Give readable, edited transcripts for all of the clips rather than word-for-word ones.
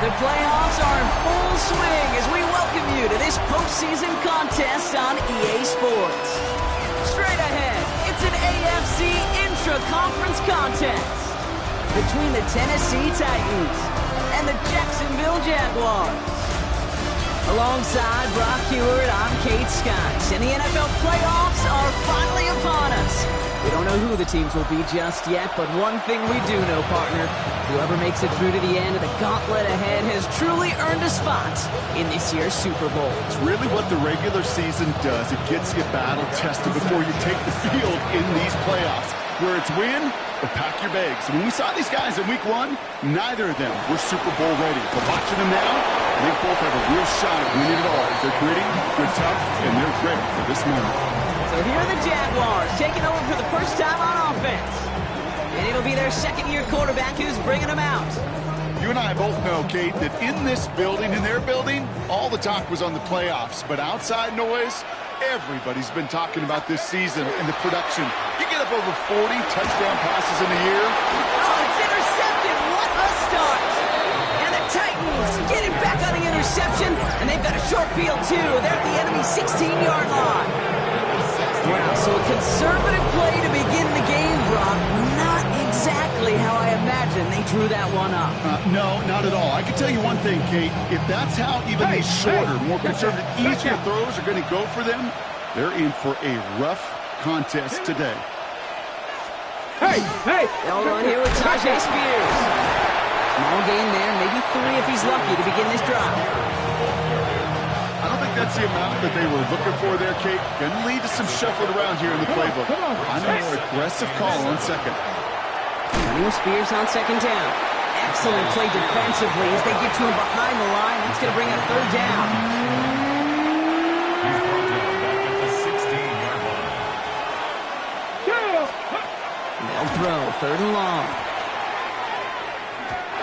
The playoffs are in full swing as we welcome you to this postseason contest on EA Sports. Straight ahead, it's an AFC intra-conference contest between the Tennessee Titans and the Jacksonville Jaguars. Alongside Brock Heward, I'm Kate Skies, and the NFL playoffs are finally upon us. We don't know who the teams will be just yet, but one thing we do know, partner, whoever makes it through to the end of the gauntlet ahead has truly earned a spot in this year's Super Bowl. It's really what the regular season does. It gets you battle-tested before you take the field in these playoffs. Where it's win or pack your bags. And when we saw these guys in week one, neither of them were Super Bowl ready. But watching them now, they both have a real shot at winning it all. They're gritty, they're tough, and they're ready for this moment. So here are the Jaguars taking over for the first time on offense. And it'll be their second-year quarterback who's bringing them out. You and I both know, Kate, that in this building, in their building, all the talk was on the playoffs. But outside noise, everybody's been talking about this season and the production. You get up over 40 touchdown passes in a year. Oh, it's intercepted. What a start. And the Titans get it back on the interception, and they've got a short field, too. They're at the enemy's 16-yard line. Wow, so a conservative play to begin the game, Brock. Not exactly how I imagined they drew that one up. No, not at all. I can tell you one thing, Kate. If that's how even these shorter, more conservative, easier throws are going to go for them, they're in for a rough contest today. Held on here with Tajay Spears. Small gain there, maybe 3 if he's lucky to begin this drive. I don't think that's the amount that they were looking for there, Kate. Going to lead to some shuffling around here in the playbook. On a more aggressive call on second. Running with Spears on second down. Excellent play defensively as they get to him behind the line. That's going to bring up third down. He's brought down back at the 16-yard line. They'll throw, third and long.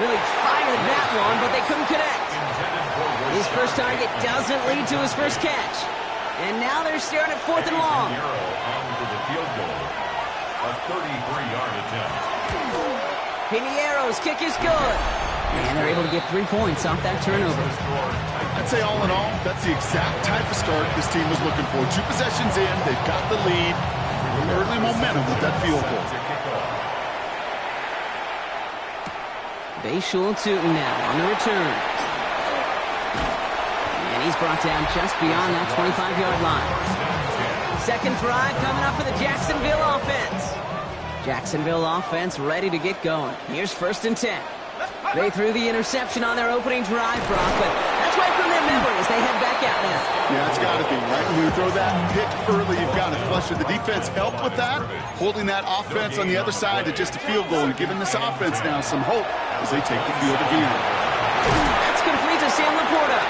Really fired that one, but they couldn't connect. His first target doesn't lead to his first catch. And now they're staring at fourth and long. On for the field goal. A 33-yard attempt. Piniero's kick is good. And they're able to get 3 points off that turnover. I'd say all in all, that's the exact type of start this team was looking for. 2 possessions in, they've got the lead. Early momentum with that field goal. Bayshul Tootin now on the return. And he's brought down just beyond that 25-yard line. Second drive coming up for the Jacksonville offense. Jacksonville offense ready to get going. Here's first and 10. They threw the interception on their opening drive, Brock, but that's right from their memory as they head back out now. Yeah, it's got to be, right? When you throw that pick early, you've got to flush it. The defense helped with that, holding that offense on the other side to just a field goal and giving this offense now some hope as they take the field again. That's complete to Sam Laporta.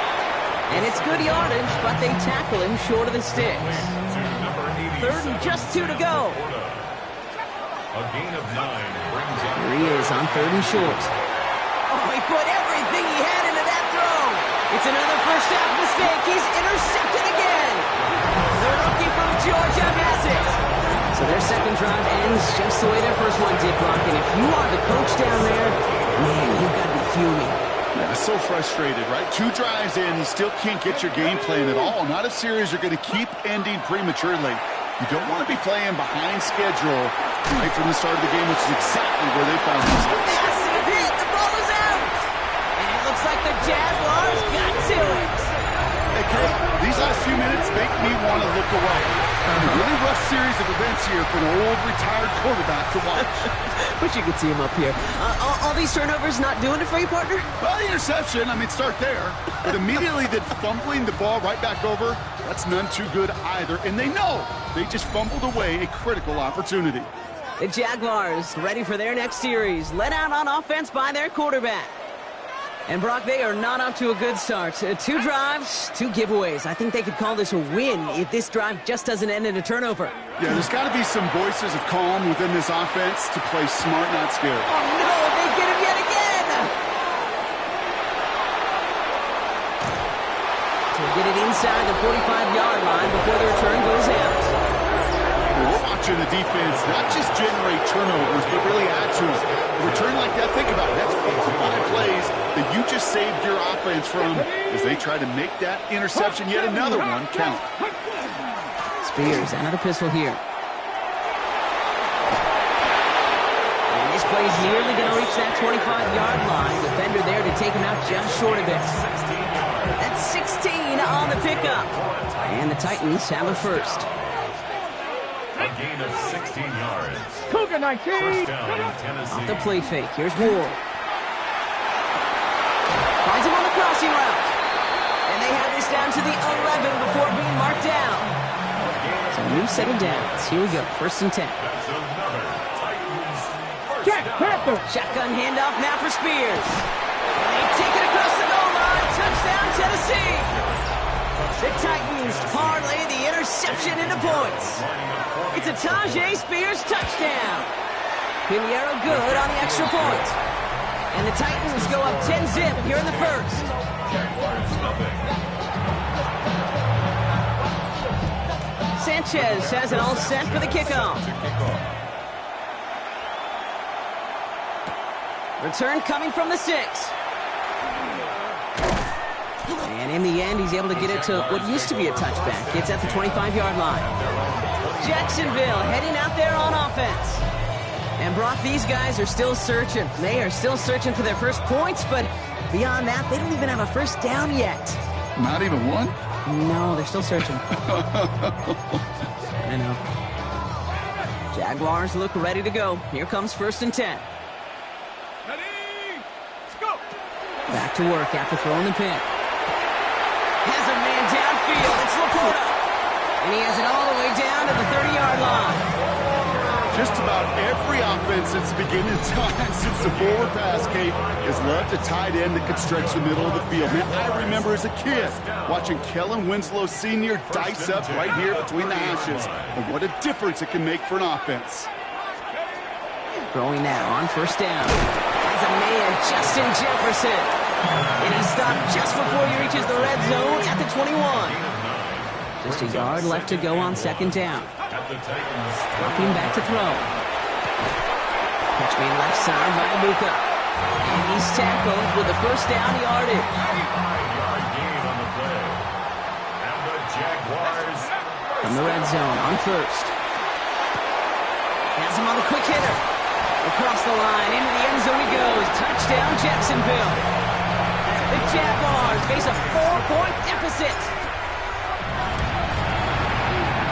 And it's good yardage, but they tackle him short of the sticks. Third and just 2 to go. A gain of 9 brings up. Here he is on third and short. Oh, he put everything he had into that throw. It's another first half mistake. He's intercepted again. The rookie from Georgia has it. So their second drive ends just the way their first one did, Brock. And if you are the coach down there, man, you've got to be fuming. Yeah, so frustrated, right? 2 drives in, you still can't get your game plan at all. Not a series you're going to keep ending prematurely. You don't want to be playing behind schedule right from the start of the game, which is exactly where they found themselves. Massive hit. The ball is out. And it looks like the Jaguars got to it. Hey, Kate, these last few minutes make me want to look away. A really rough series of events here for an old retired quarterback to watch. Wish you could see him up here. All these turnovers not doing it for you, partner? Well, the interception, I mean, start there. But immediately then fumbling the ball right back over, that's none too good either. And they know they just fumbled away a critical opportunity. The Jaguars ready for their next series. Let out on offense by their quarterback. And Brock, they are not up to a good start. 2 drives, 2 giveaways. I think they could call this a win if this drive just doesn't end in a turnover. Yeah, there's got to be some voices of calm within this offense to play smart, not scared. Oh, no, they get him yet again. So get it inside the 45-yard line before the return goes out. We're watching the defense not just generate turnovers, but really add to it. A return like that, think about it. That's 4 or 5 plays that you just saved your offense from as they try to make that interception, yet another one, count. Spears, another pistol here. And this play is nearly going to reach that 25-yard line. Defender there to take him out just short of it. That's 16 on the pickup. And the Titans have a first. A gain of 16 yards. Cougar 19. First down in Tennessee. Off the play fake. Here's Ward. Finds him on the crossing route. And they have this down to the 11 before being marked down. So a new set of downs. Here we go. First and 10. That's another Titans first Jack down. Panther. Shotgun handoff now for Spears. And they take it across the goal line. Touchdown, Tennessee. The Titans parlay the interception into points. It's a Tajay Spears touchdown. Pinheiro good on the extra point. And the Titans go up 10-zip here in the first. Jaguars nothing. Sanchez has it all set for the kickoff. Return coming from the 6. And in the end, he's able to get it to what used to be a touchback. It's at the 25-yard line. Jacksonville heading out there on offense. And Brock, these guys are still searching. They are still searching for their first points, but beyond that, they don't even have a first down yet. Not even one? No, they're still searching. I know. Jaguars look ready to go. Here comes first and 10. Back to work after throwing the pick. Has a man downfield. It's Laporta. And he has it all the way down to the 30-yard line. Just about every offense since the beginning of time, since the forward pass, Kate, has loved a tight end that could stretch the middle of the field. Man, I remember as a kid watching Kellen Winslow Sr. dice up right here between the hashes. And what a difference it can make for an offense. Throwing now on first down. Has a man, Justin Jefferson. And he stopped just before he reaches the red zone at the 21. Just a yard left to go on second down. Dropping back to throw. Catch made left side by Luka. And he's tackled with the first down yardage. 5-yard gain on the play. And the Jaguars From the red zone on first. Has him on the quick hitter. Across the line, into the end zone he goes. Touchdown, Jacksonville. The Jaguars face a 4-point deficit.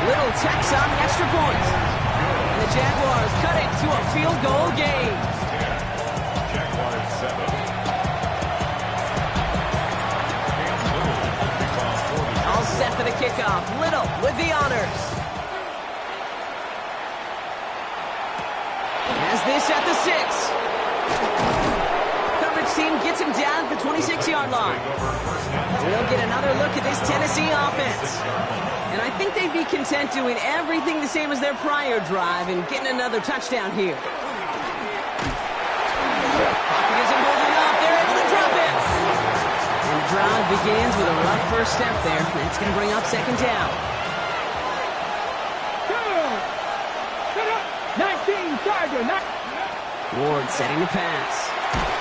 Little Tex on the extra point. And the Jaguars cut it to a field goal game. Jaguars 7. All set for the kickoff. Little with the honors. Has this at the 6. Coverage team gets him down at the 26-yard line. We'll get another look at this Tennessee offense. And I think they'd be content doing everything the same as their prior drive and getting another touchdown here. Pocket isn't holding up. They're able to drop it. And the drive begins with a rough first step there. That's going to bring up second down. 19 Charger. Ward setting the pass.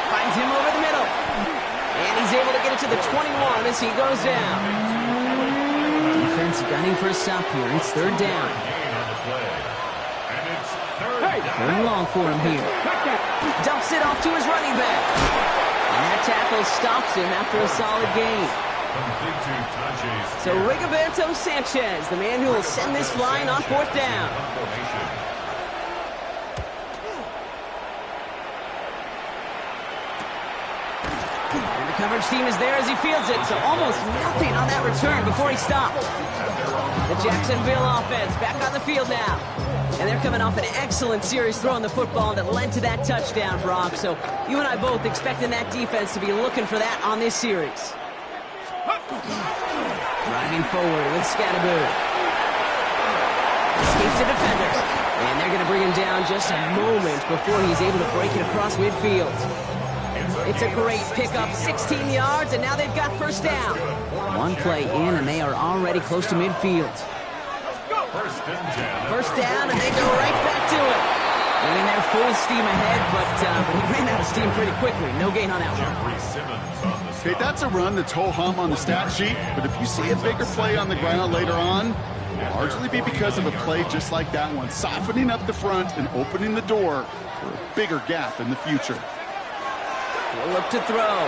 Finds him over the middle. And he's able to get it to the 21 as he goes down. Defense gunning for a stop here. It's third down. Third and long for him here. Dumps it off to his running back. And that tackle stops him after a solid gain. So Rigoberto Sanchez, the man who will send this flying on fourth down. And the coverage team is there as he fields it, so almost nothing on that return before he stopped. The Jacksonville offense back on the field now. And they're coming off an excellent series throwing the football that led to that touchdown, Brock. So you and I both expecting that defense to be looking for that on this series. Driving forward with Scatterboot. Escapes the defender. And they're going to bring him down just a moment before he's able to break it across midfield. It's a great pickup, 16 yards, and now they've got first down. One play in, and they are already close to midfield. First down, and they go right back to it. Running there full steam ahead, but he ran out of steam pretty quickly. No gain on that one. Okay, that's a run that's ho-hum on the stat sheet, but if you see a bigger play on the ground later on, it'll largely be because of a play just like that one, softening up the front and opening the door for a bigger gap in the future. He'll look to throw.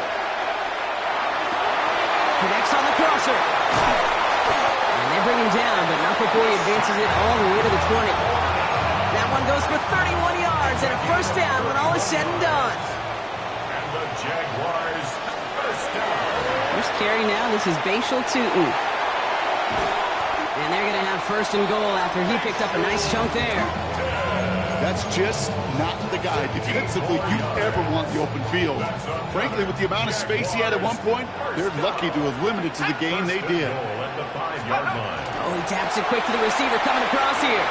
Connects on the crosser. And they bring him down, but not before he advances it all the way to the 20. That one goes for 31 yards and a first down when all is said and done. And the Jaguars first down. First carry now, this is Bashal Tootin. And they're going to have first and goal after he picked up a nice chunk there. That's just not the guy defensively you ever want the open field. Frankly, with the amount of space he had at one point, they're lucky to have limited to the gain they did. At the 5-yard line. Oh, he taps it quick to the receiver coming across here.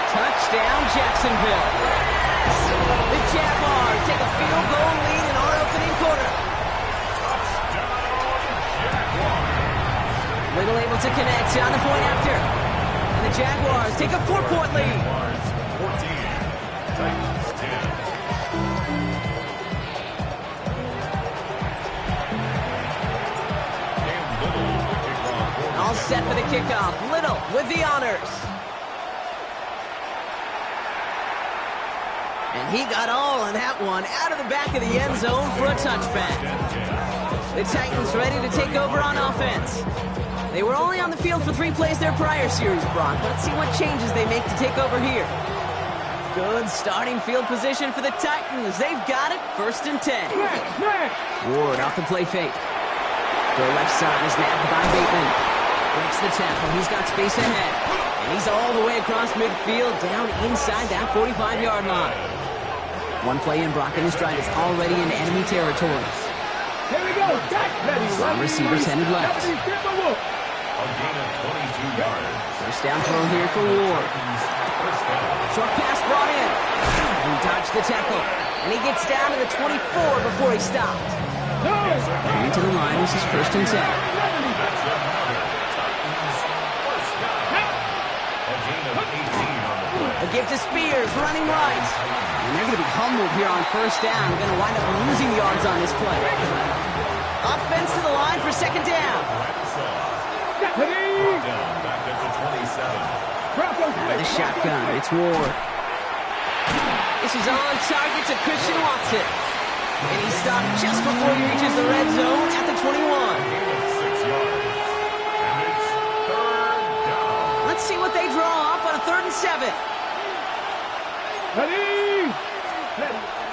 Touchdown, Jacksonville. The Jaguars take a field goal lead in our opening quarter. Little able to connect on the point after. And the Jaguars take a 4-point lead. 14, Titans 10. And Little with the kickoff. All set for the kickoff. Little with the honors. And he got all of that one out of the back of the end zone for a touchback. The Titans ready to take over on offense. They were only on the field for 3 plays their prior series, Brock. Let's see what changes they make to take over here. Good starting field position for the Titans. They've got it, 1st and 10. Ward off the play fake. Go left side is nabbed by Bateman. Breaks the tackle. He's got space ahead. And he's all the way across midfield, down inside that 45-yard line. One play in, Brock, and his drive is already in enemy territory. Here we go. Some receivers headed left. A gain of 22 yards. First down throw here for Ward. Short pass brought in. He dodged the tackle. And he gets down to the 24 before he stopped. Coming to the line, this is 1st and 10. That's another Titans first down. A gain of 18 on the play. A give to Spears, running right. And they're going to be humbled here on 1st down. Going to wind up losing yards on this play. Offense to the line for 2nd down. Down back at the 27. Out of the shotgun, it's Ward. This is on target to Christian Watson. And he stopped just before he reaches the red zone at the 21. 6 yards. And it's 3rd down. Let's see what they draw up on a 3rd and 7.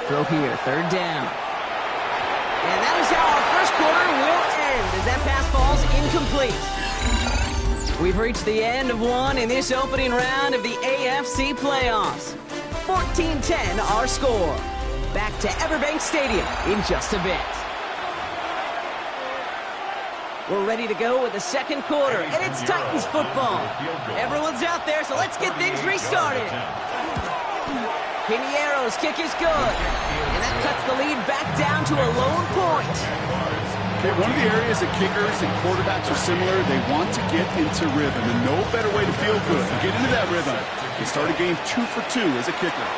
Throw here, 3rd down. And that is how our first quarter will end as that pass falls incomplete. We've reached the end of one in this opening round of the AFC playoffs. 14-10 our score. Back to Everbank Stadium in just a bit. We're ready to go with the 2nd quarter, and it's Titans football. Everyone's out there, so let's get things restarted. Piniero's kick is good, and that cuts the lead back down to a lone point. Okay, one of the areas that kickers and quarterbacks are similar, they want to get into rhythm, and no better way to feel good than get into that rhythm. They start a game 2 for 2 as a kicker.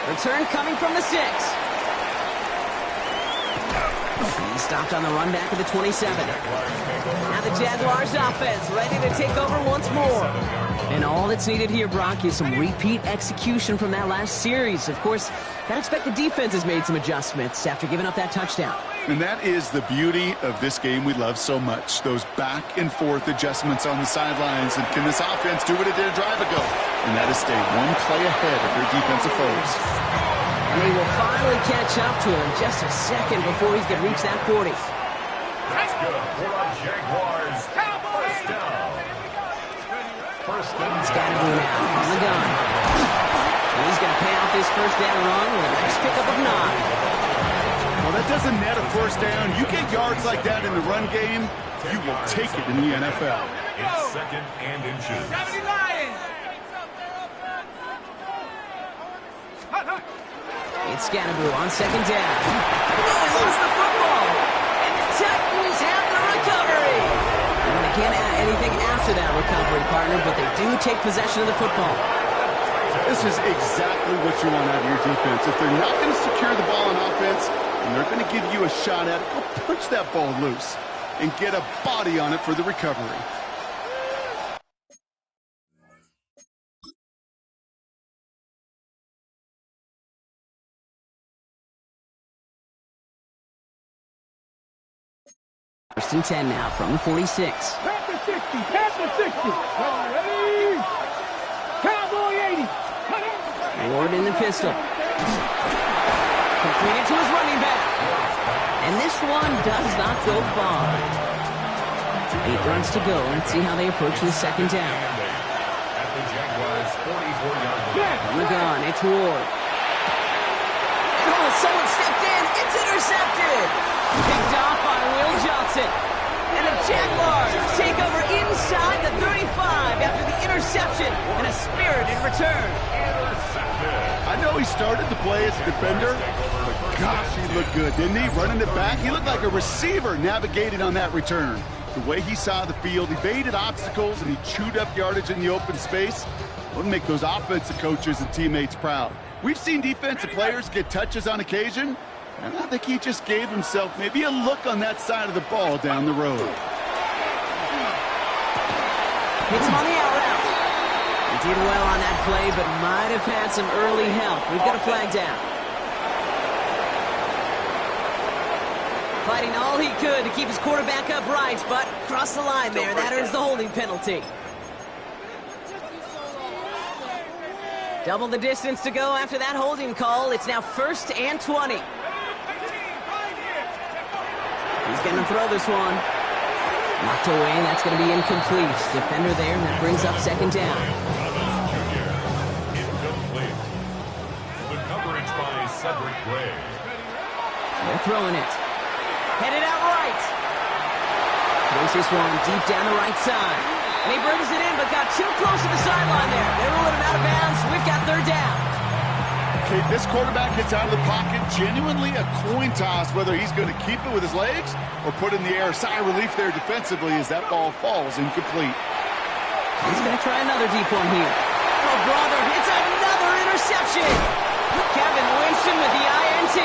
Return coming from the 6. He stopped on the run back of the 27. Now the Jaguars offense ready to take over once more. And all that's needed here, Brock, is some repeat execution from that last series. Of course, gotta expect the defense has made some adjustments after giving up that touchdown. And that is the beauty of this game we love so much. Those back and forth adjustments on the sidelines. And can this offense do what it did a drive ago? And that is stay one play ahead of their defensive foes. And they will finally catch up to him just a second before he can reach that 40. That's good for our Jaguars. First down. First down. Scatterby now on the gun. And he's going to pay off his first down run with a nice pickup of 9. Well, that doesn't net a first down. You get yards like that in the run game, you will take it in the NFL. It's 2nd and inches. It's Scatterby on 2nd down. Oh, he lost the football. And the Titans have the recovery. And they can't add anything after after that recovery, partner, but they do take possession of the football. This is exactly what you want out of your defense. If they're not going to secure the ball on offense, and they're going to give you a shot at it, go punch that ball loose and get a body on it for the recovery. First and 10 now from the 46. Pass the 60. Pass the 60. Ready? Cowboy 80. Ward in the pistol. Completed to his running back. And this one does not go far. 8 runs to go. Let's see how they approach the second down. At the Jaguars' 44-yard line. From the gun, it's Ward. And someone stepped in. It's intercepted. Picked off by Will Johnson. And the Jaguars take over inside the 35 after the interception and a spirited return. I know he started the play as a defender, but gosh, he looked good, didn't he? Running it back, he looked like a receiver navigating on that return. The way he saw the field, he evaded obstacles, and he chewed up yardage in the open space. Would make those offensive coaches and teammates proud. We've seen defensive players get touches on occasion, and I think he just gave himself maybe a look on that side of the ball down the road. Hits him on the out route. He did well on that play, but might have had some early help. We've got a flag down. Fighting all he could to keep his quarterback upright, but crossed the line there. That earns the holding penalty. Double the distance to go after that holding call. It's now 1st and 20. He's going to throw this one. Knocked away, that's going to be incomplete. Defender there, and that brings up second down. Incomplete. The coverage by Cedric Gray. They're throwing it. Headed out right. Throws this one deep down the right side. And he brings it in, but got too close to the sideline there. They're rolling him out of bounds. We've got third down. Okay, this quarterback gets out of the pocket, genuinely a coin toss whether he's going to keep it with his legs or put in the air. Sigh of relief there defensively as that ball falls incomplete. He's going to try another deep one here. Oh, brother, it's another interception. Kevin Winston with the INT.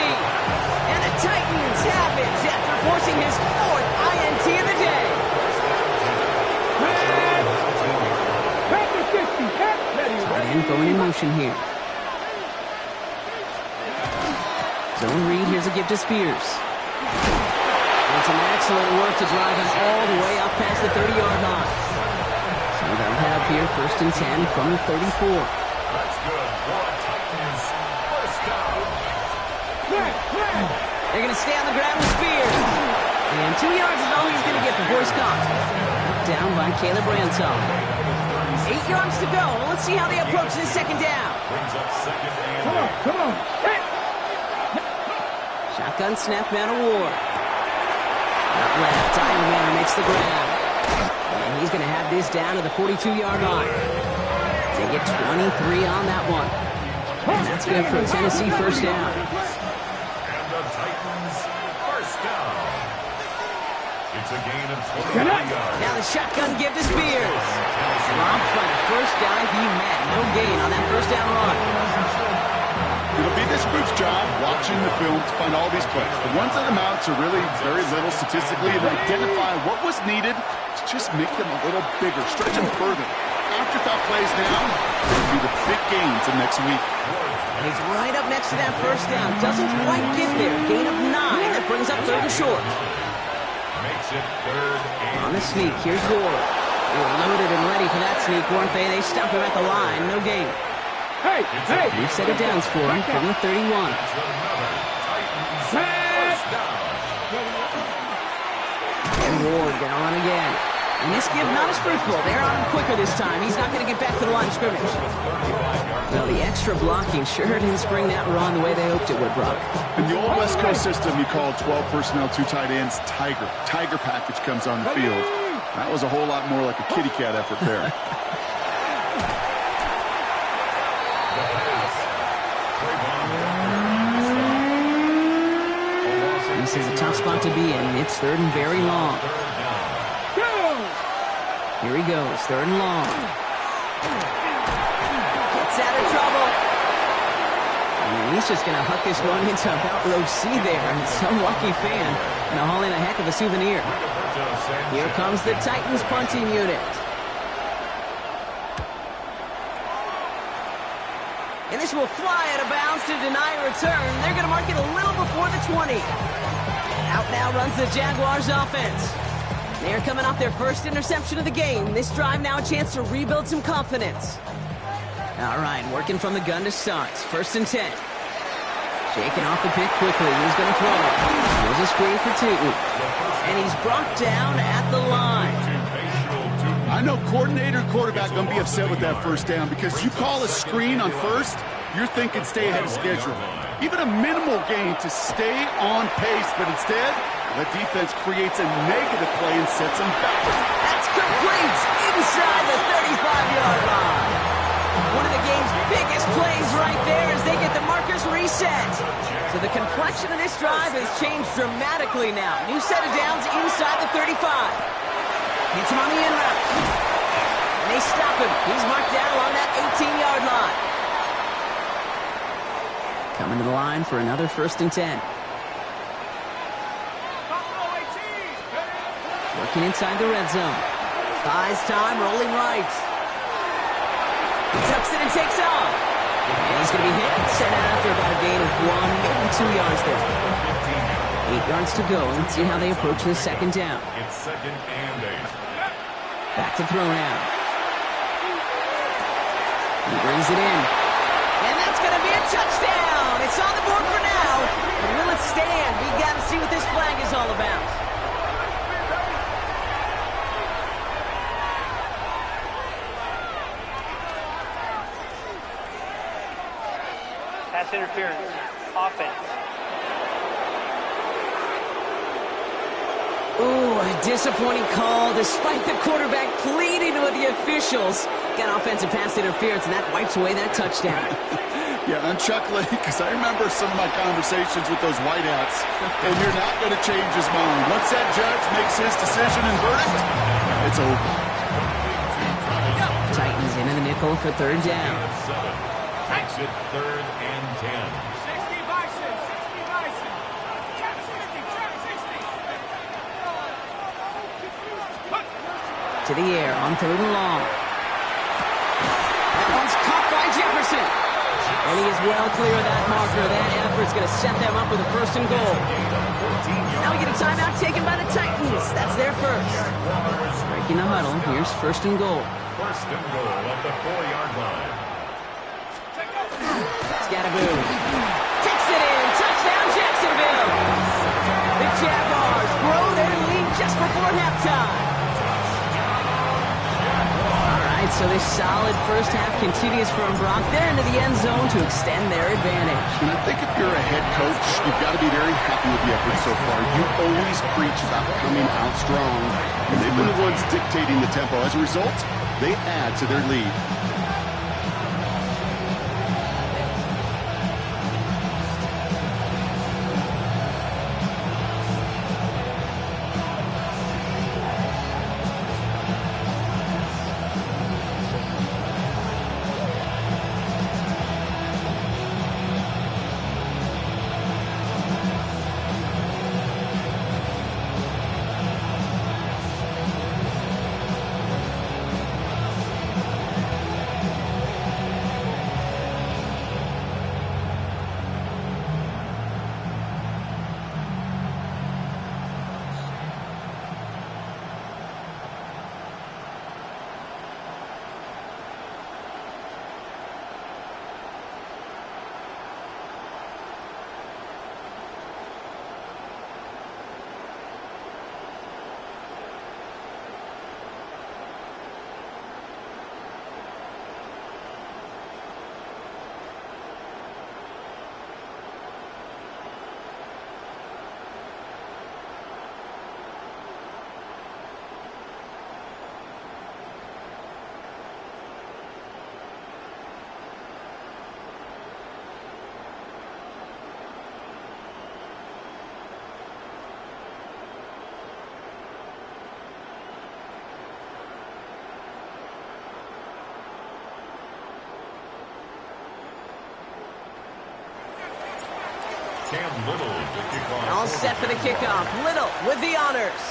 And the Titans have it after forcing his 4th INT of the day. Tight end going in motion here. Zone read, here's a give to Spears. And some excellent work to drive him all the way up past the 30-yard line. So they'll have here 1st and 10 from the 34. That's good. Titans. First down. They're going to stay on the ground with Spears. And 2 yards is all he's going to get before he's caught. Down by Caleb Ransom. 8 yards to go. Let's see how they approach this second down. Brings up second and Come on. Hey. Shotgun snap, man of war. Out left, Ironman makes the grab. And he's going to have this down to the 42-yard line. They get 23 on that one. And that's good for a Tennessee first down. And the Titans first down. It's a gain of 23 yards. Now the shotgun give to Spears. Dropped by the first guy he met. No gain on that first down run. It'll be this group's job watching the film to find all these plays. The ones that amount to really very little statistically and identify what was needed to just make them a little bigger, stretch them further. Afterthought plays now, they'll be the big gains of next week. And he's right up next to that first down. Doesn't quite get there. Gain of 9. That brings up 3rd and short. Makes it 3rd and On the sneak, here's Ward. They were loaded and ready for that sneak, weren't they? They stop him at the line. No gain. Hey. New set of downs for him from the 31. first down. And Ward gonna run again. And this give not as fruitful. They're on him quicker this time. He's not going to get back to the line of scrimmage. Well, the extra blocking sure didn't spring that run the way they hoped it would, Brock. In the old West Coast system, you call 12 personnel, 2 tight ends, Tiger. Tiger package comes on the field. That was a whole lot more like a kitty cat effort there. This is a tough spot to be in. It's 3rd and very long. Here he goes, 3rd and long. Gets out of trouble. And he's just going to huck this one into about row C there. And some lucky fan going to haul in a heck of a souvenir. Here comes the Titans punting unit. And this will fly out of bounds to deny a return. They're going to mark it a little before the 20. Out now runs the Jaguars offense. They are coming off their first interception of the game. This drive now a chance to rebuild some confidence. All right, working from the gun to start. 1st and 10. Shaking off the pick quickly. He's going to throw it. Here's a screen for Tootin. And he's brought down at the line. I know coordinator and quarterback going to be upset with that 1st down because you call a screen on 1st, you're thinking stay ahead of schedule. Even a minimal gain to stay on pace, but instead, the defense creates a negative play and sets them back. That's complete inside the 35-yard line. One of the game's biggest plays right there as they get the markers reset. So the complexion of this drive has changed dramatically now. New set of downs inside the 35. Hits him on the in route. And they stop him. He's marked down along that 18-yard line. Coming to the line for another 1st and 10. Working inside the red zone. Buys time, rolling right. He tucks it and takes off. And he's going to be hit and sent out after about a gain of 1, maybe 2 yards there. 8 yards to go. Let's see how they approach this 2nd down. It's 2nd and 8. Back to throw now. He brings it in. And that's going to be a touchdown. It's on the board for now. But will it stand? We got to see what this flag is all about. Pass interference. Offense. Ooh, a disappointing call despite the quarterback pleading with the officials. Got offensive pass interference, and that wipes away that touchdown. Yeah, I'm chuckling because I remember some of my conversations with those whiteouts, and you're not going to change his mind. Once that judge makes his decision and verdict, it's over. Titans into the nickel for 3rd down. Takes it 3rd and 10. 60 Bison, 60 Bison. Trap 60, trap 60. To the air on 3rd and long. That one's caught by Jefferson. And he is well clear of that marker. That effort's going to set them up with a 1st and goal. Now we get a timeout taken by the Titans. That's their first. Breaking the huddle. Here's 1st and goal. 1st and goal at the 4-yard line. Scattaboo takes it in. Touchdown, Jacksonville. The Jaguars grow their lead just before halftime. All right, so this solid 1st half continues from Brock. They're into the end zone to extend their advantage. And I think if you're a head coach, you've got to be very happy with the effort so far. You always preach about coming out strong, and they've been the ones dictating the tempo. As a result, they add to their lead. Cam Little to kick off. All set for the kickoff. Little with the honors.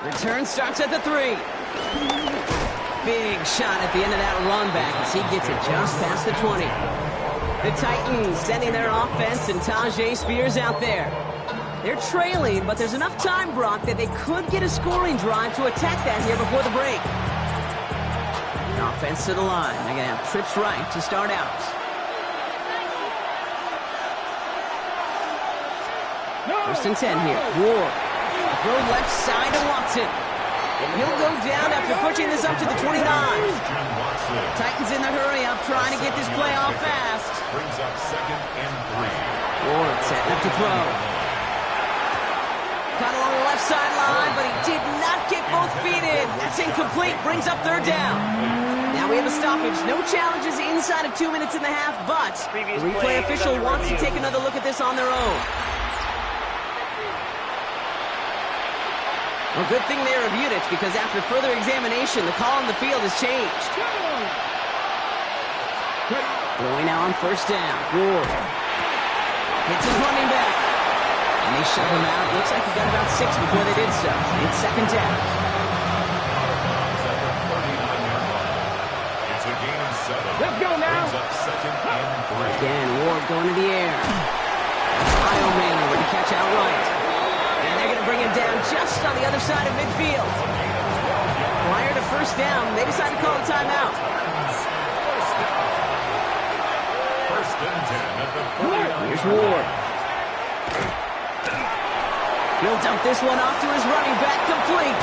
Return starts at the 3. Big shot at the end of that run back as he gets it just past the 20. The Titans sending their offense and Tajay Spears out there. They're trailing, but there's enough time, Brock, that they could get a scoring drive to attack that here before the break. The offense to the line. They're going to have trips right to start out. First and 10 here. Ward. Throw left side to Watson. And he'll go down after pushing this up to the 29. Titans in the hurry up, trying to get this play off fast. Brings up 2nd and 3. Ward setting up to throw. Caught along the left sideline, but he did not get both feet in. That's incomplete. Brings up 3rd down. Now we have a stoppage. No challenges inside of 2 minutes and a half, but the replay official wants to take another look at this on their own. Well, good thing they reviewed it, because after further examination, the call on the field has changed. Throwing now on 1st down. Ward hits his running back. And they shut him out. Looks like he got about 6 before they did so. It's 2nd down. It's a gain of 7. Let's go now. Brings up 2nd and 3. Again, Ward going to the air. Kyle Manning with the catch out right. And they're going to bring him down just on the other side of midfield. Prior to 1st down, they decided to call a timeout. 1st and 10 at the 49. Here's Ward. He'll dump this one off to his running back, complete.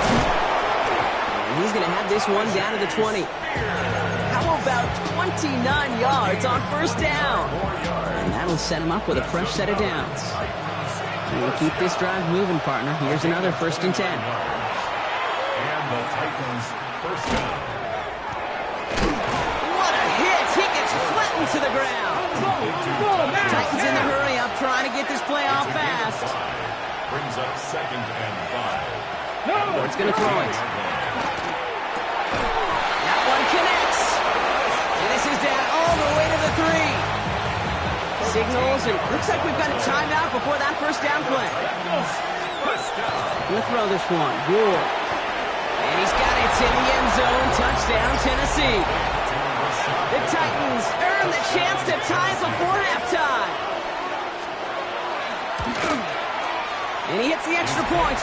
And he's going to have this one down to the 20. How about 29 yards on 1st down? And that'll set him up with a fresh set of downs. We'll keep this drive moving, partner. Here's another 1st and 10. And the Titans 1st down. What a hit! He gets flattened to the ground. Titans in the hurry up, trying to get this play off fast. Brings up 2nd and 5. Ward's going to throw it. That one connects. And this is down all the way to the 3. Signals, and looks like we've got a timeout before that 1st down play. Gonna throw this one. Ward. And he's got it. It's in the end zone. Touchdown, Tennessee. The Titans earn the chance to tie before halftime. And he hits the extra points.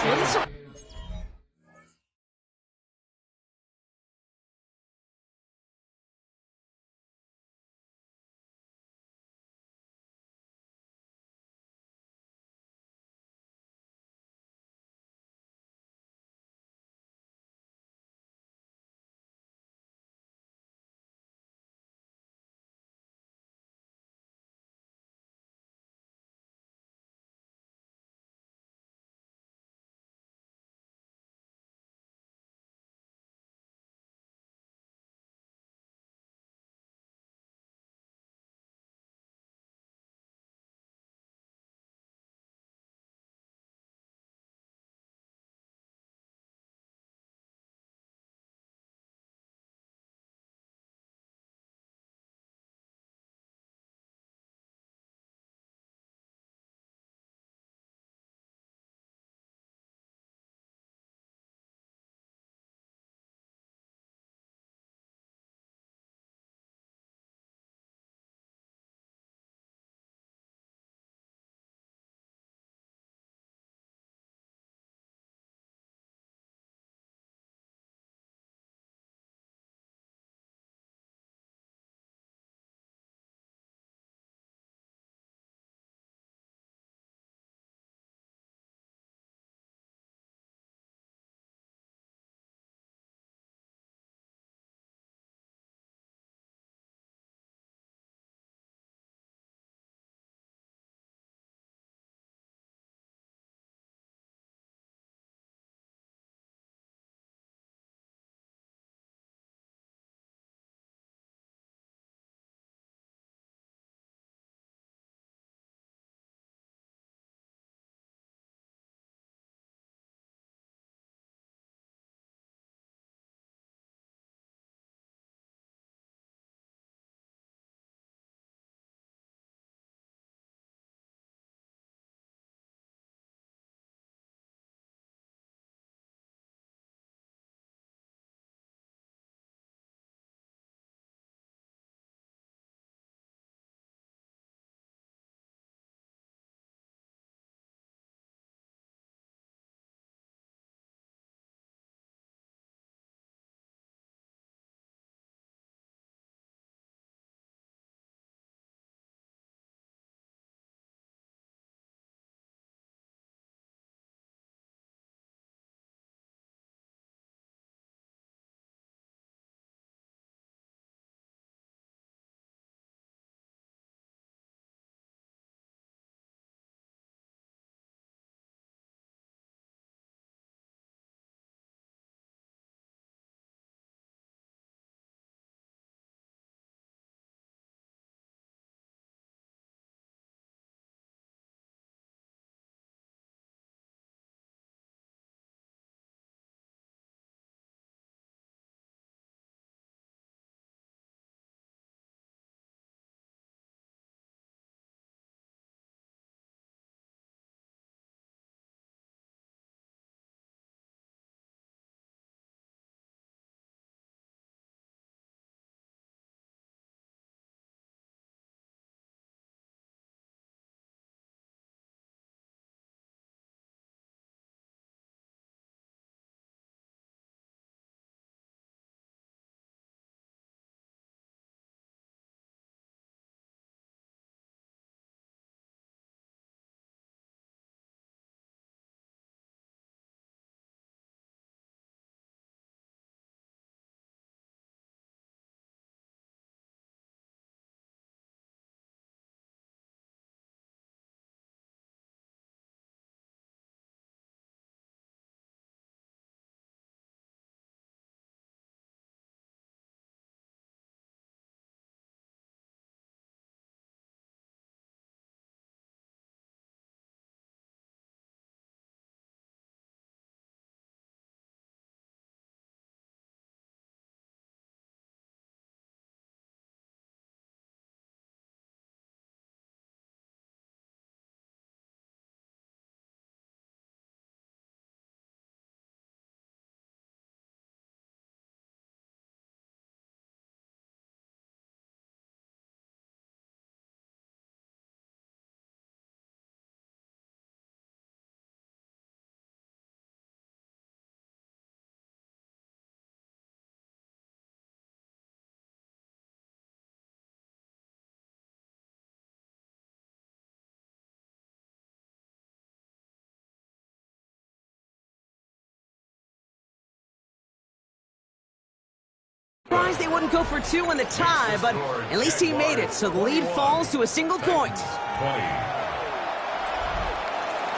Surprised they wouldn't go for two in the tie, but at least he made it, so the lead falls to a single point. 20.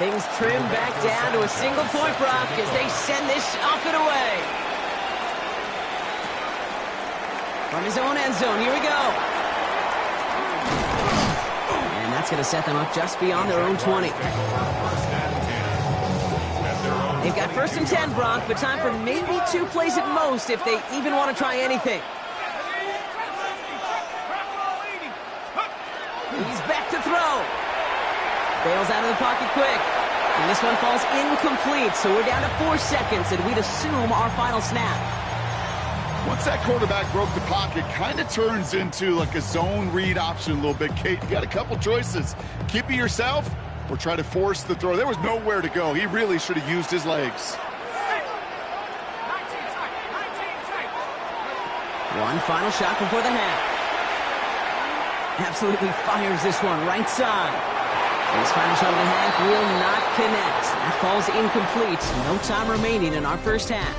Things trim back down to a single point, Brock, as they send this off and away. From his own end zone, here we go. And that's going to set them up just beyond their own 20. They've got 1st and 10, Brock, but time for maybe 2 plays at most if they even want to try anything. He's back to throw. Bails out of the pocket quick. And this one falls incomplete, so we're down to 4 seconds, and we'd assume our final snap. Once that quarterback broke the pocket, kind of turns into like a zone read option a little bit. Kate, you got a couple choices. Keep it yourself or try to force the throw. There was nowhere to go. He really should have used his legs. One final shot before the half. Absolutely fires this one right side. His final shot of the half will not connect. That falls incomplete. No time remaining in our first half.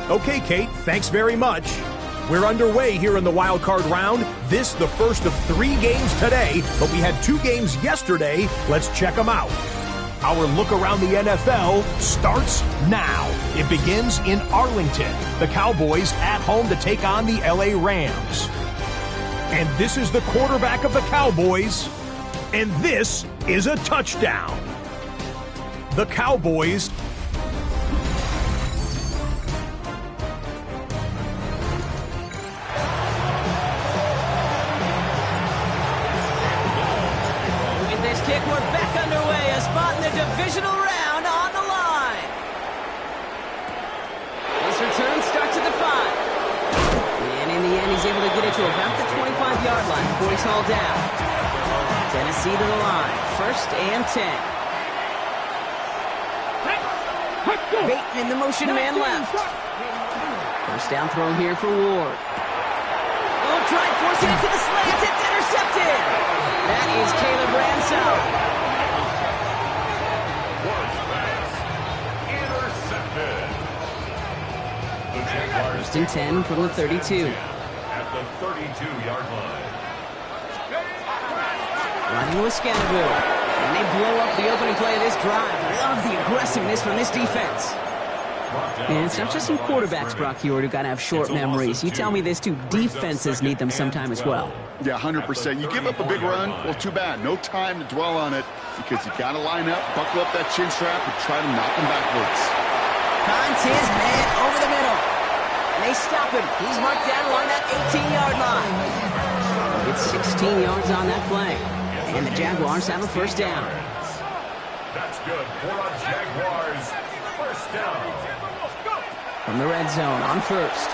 Okay, Kate, thanks very much. We're underway here in the wild card round. This the first of 3 games today, but we had 2 games yesterday. Let's check them out. Our look around the NFL starts now. It begins in Arlington. The Cowboys at home to take on the LA Rams. And this is the quarterback of the Cowboys, and this is a touchdown. The Cowboys Kick, we're back underway. A spot in the divisional round on the line. This return starts at the 5. And in the end, he's able to get it to about the 25-yard line before he's hauled down. Tennessee to the line. 1st and 10. Bateman, the motion man left. First down throw here for Ward. Oh, try forcing it to the slants. It's intercepted. That is Caleb Ransom. Intercepted. The Jaguars 1st and 10 from the 32. At the 32-yard line. Running with Scannaboo. And they blow up the opening play of this drive. Love the aggressiveness from this defense. And it's not just some quarterbacks, Brock Huard, who got to have short memories. You tell me this too, defenses need them sometime as well. Yeah, 100%. You give up a big run, well, too bad. No time to dwell on it because you got to line up, buckle up that chin strap, and try to knock him backwards. Finds his man over the middle. And they stop him. He's marked down along that 18-yard line. It's 16 yards on that play. And the Jaguars have a 1st down. That's good for a Jaguars 1st down. From the red zone on 1st.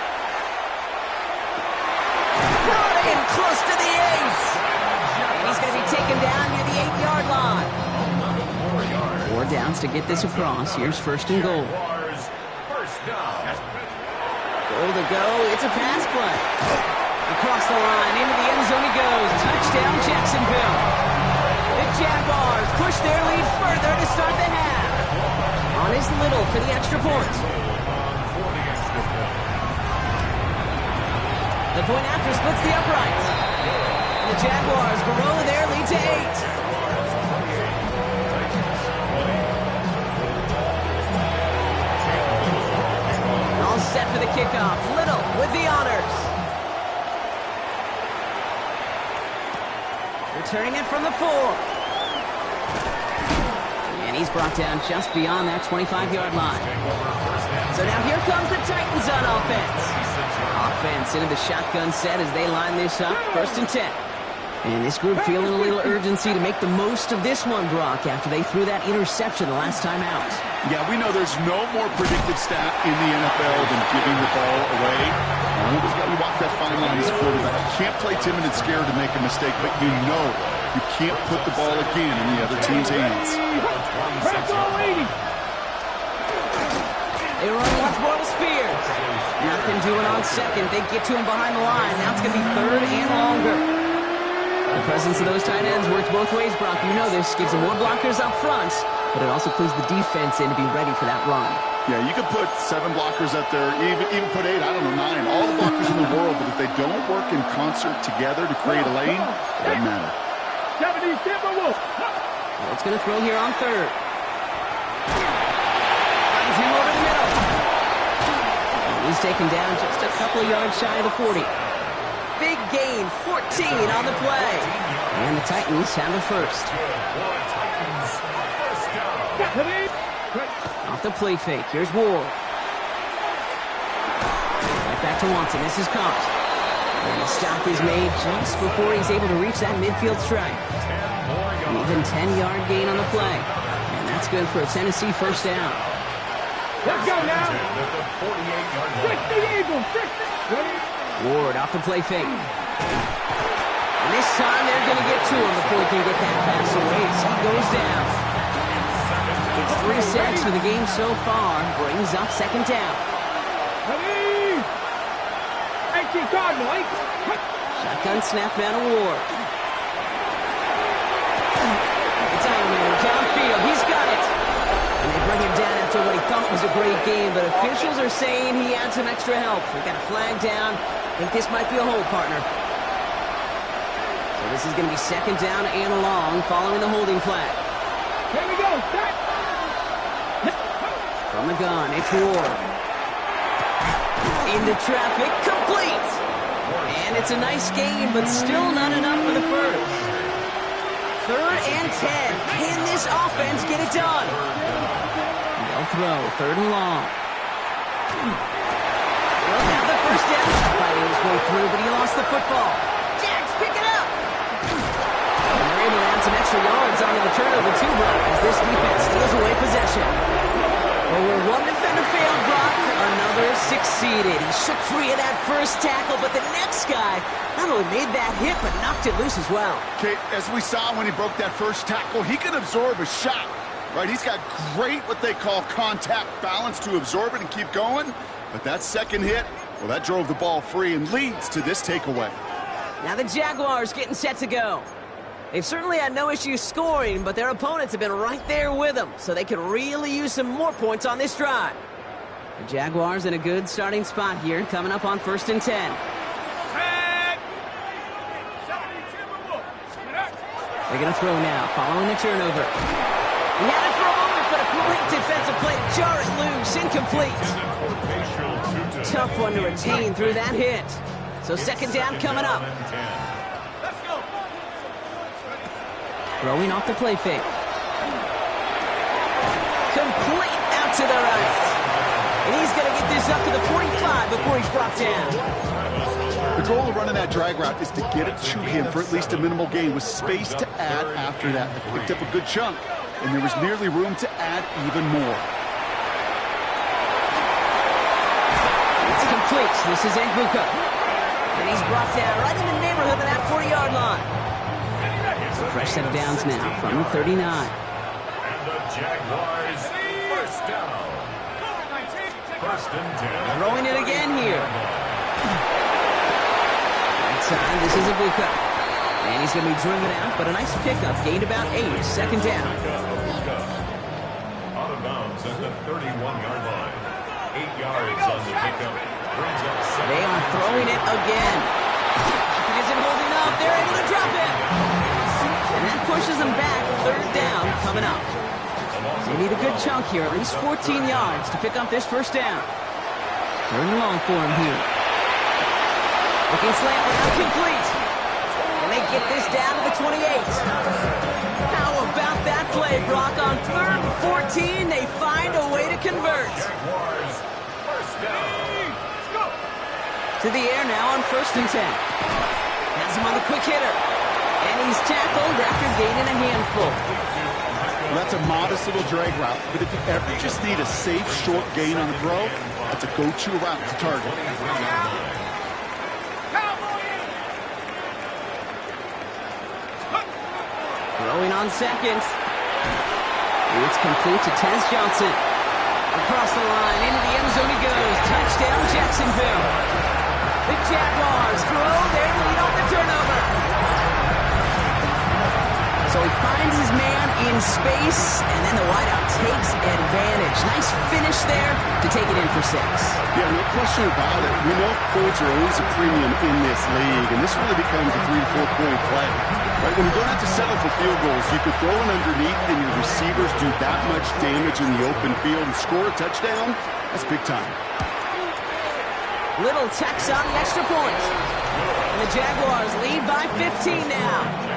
Brought in close to the 8. And he's going to be taken down near the 8-yard line. 4 downs to get this across. Here's 1st and goal. Goal to go. It's a pass play. Across the line, into the end zone he goes. Touchdown, Jacksonville. The Jaguars push their lead further to start the half. On his Little for the extra point. The point after splits the uprights. The Jaguars grow their lead to 8. All set for the kickoff. Little with the honors. Returning it from the 4. And he's brought down just beyond that 25-yard line. So now here comes the Titans on offense. Offense into the shotgun set as they line this up. 1st and 10. And this group feeling a little urgency to make the most of this one, Brock, after they threw that interception the last time out. Yeah, we know there's no more predictive stat in the NFL than giving the ball away. You walk that fine line as a quarterback. You can't play timid and scared to make a mistake, but you know you can't put the ball again in the other team's hands. They run once more to Spears. Nothing doing on 2nd. They get to him behind the line. Now it's going to be 3rd and longer. The presence of those tight ends works both ways, Brock. You know this. Gives them more blockers up front, but it also clues the defense in to be ready for that run. Yeah, you could put 7 blockers up there, even put 8. I don't know. they don't work in concert together to create a lane, it doesn't matter. Well, it's going to throw here on third. Finds him over the middle. And he's taken down just a couple of yards shy of the 40. Big gain, 14 on the play. And the Titans have a first. Off the play fake. Here's Ward. Right back to Watson. This is Combs. And the stop is made just before he's able to reach that midfield strike. An even 10-yard gain on the play. And that's good for a Tennessee first down. Let's go now. 60 Eagles. 60. Ward off the play fake. And this time they're going to get to him before he can get that pass away as he goes down. It's 3 sacks for the game so far. Brings up second down. Ready. 18 Cardinal. Shotgun snap down to Ward. It's Ironman downfield. He's got it. And they bring him down after what he thought was a great game, but officials are saying he had some extra help. They got a flag down. I think this might be a hold, partner. So this is going to be second down and long following the holding flag. Here we go. Start. From the gun, it's Ward. Into traffic, complete. And it's a nice game, but still not enough for the first. Third and 10. Can this offense get it done? They'll throw, third and long. They'll have the first down. Fighting his way through, but he lost the football. Jags pick it up. And they're able to add some extra yards onto the turnover too, Brock, as this defense steals away possession. Well, where one defender failed, Brock, another succeeded. He shook free of that first tackle, but the next guy not only made that hit, but knocked it loose as well. Okay, as we saw when he broke that first tackle, he can absorb a shot, right? He's got great, what they call contact balance to absorb it and keep going. But that second hit, well, that drove the ball free and leads to this takeaway. Now the Jaguars getting set to go. They've certainly had no issues scoring, but their opponents have been right there with them, so they could really use some more points on this drive. The Jaguars in a good starting spot here, coming up on first and 10. They're going to throw now, following the turnover. He had it for a moment, but a great defensive play to jar it loose, incomplete. Tough one to retain through that hit. So second down coming up. Throwing off the play fake. Complete out to the right. And he's going to get this up to the 45 before he's brought down. The goal of running that drag route is to get it to him for at least a minimal gain with space to add after that. They picked up a good chunk, and there was nearly room to add even more. It's complete. This is Egbuka. And he's brought down right in the neighborhood of that 40-yard line. So fresh set of downs now from the 39. And the Jaguars first down. First and 10. Throwing it again here. Right side, this is Egbuka. And he's going to be driven out, but a nice pickup. Gained about 8. Second down. Out of bounds at the 31-yard line. 8 yards on the pickup. Brings up second. They are throwing it again. It isn't holding up. They're able to drop it. And that pushes them back. Third down coming up. They need a good chunk here, at least 14 yards to pick up this first down. Third and long for him here. Looking slant route complete. And they get this down to the 28. How about that play, Brock? On third and 14, they find a way to convert. Jaguars first down. To the air now on first and 10. Has him on the quick hitter. And he's tackled after gaining a handful. Well, that's a modest little drag route, but if you ever just need a safe, short gain on the throw, that's a go-to route to target. Throwing on second. It's complete to Tez Johnson. Across the line, into the end zone he goes. Touchdown, Jacksonville. The Jaguars grow their lead on the turnover. So he finds his man in space, and then the wideout takes advantage. Nice finish there to take it in for 6. Yeah, no question about it. We know points are always a premium in this league, and this really becomes a 3 to 4 point play. Right? When you don't have to settle for field goals, you could throw it underneath, and your receivers do that much damage in the open field and score a touchdown. That's big time. Little tacks on the extra point. And the Jaguars lead by 15 now.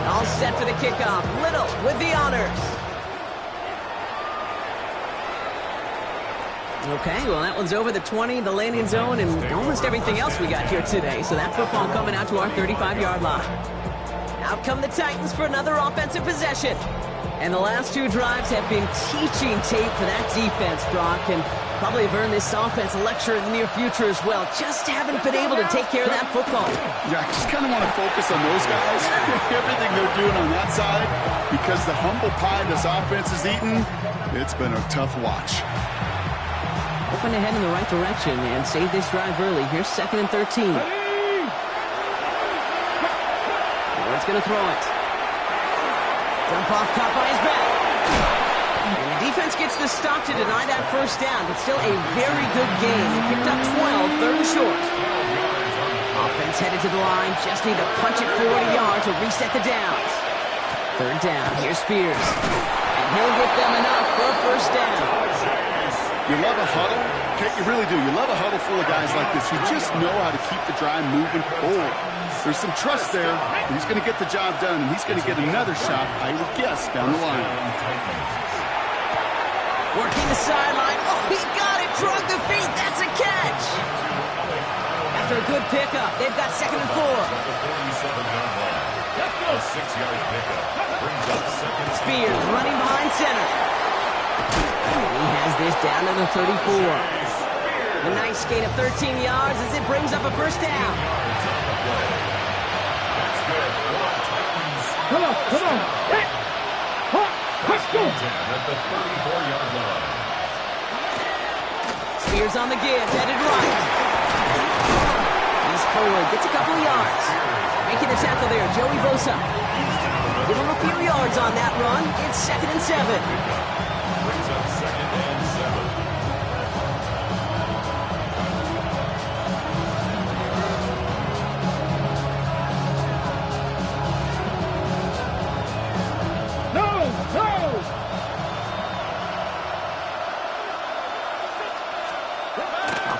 All set for the kickoff. Little with the honors. Okay, well, that one's over the 20, the landing zone, and almost everything else we got here today. So that football coming out to our 35-yard line. Out come the Titans for another offensive possession. And the last 2 drives have been teaching tape for that defense, Brock, and probably have earned this offense a lecture in the near future as well. Just haven't been able to take care of that football. Yeah, I just kind of want to focus on those guys. Everything they're doing on that side, because the humble pie this offense is eating, it's been a tough watch. Hoping to head in the right direction and save this drive early. Here's 2nd and 13. Ward's going to throw it. Dump off, caught by his back. And the defense gets the stop to deny that first down, but still a very good game. He picked up 12, 3rd and short. Offense headed to the line, just need to punch it 40 yards to reset the downs. 3rd down, here's Spears. And he'll get them enough for a first down. You love a huddle, okay? You really do. You love a huddle full of guys like this who just know how to keep the drive moving forward. There's some trust there. He's going to get the job done, and he's going to get another shot, I would guess, down the line. Working the sideline. Oh, he got it. Drug the feet. That's a catch. After a good pickup, they've got 2nd and 4. A 6-yard pickup brings up 2nd. Spears running behind center. And he has this down to the 34. A nice gain of 13 yards as it brings up a first down. Come on, come on. Hey. Let's go. At the 34-yard line. Spears on the give, headed right. He's forward, gets a couple of yards. Making the tackle there, Joey Bosa. Give him a few yards on that run. It's 2nd and 7. Brings up 2nd and 7.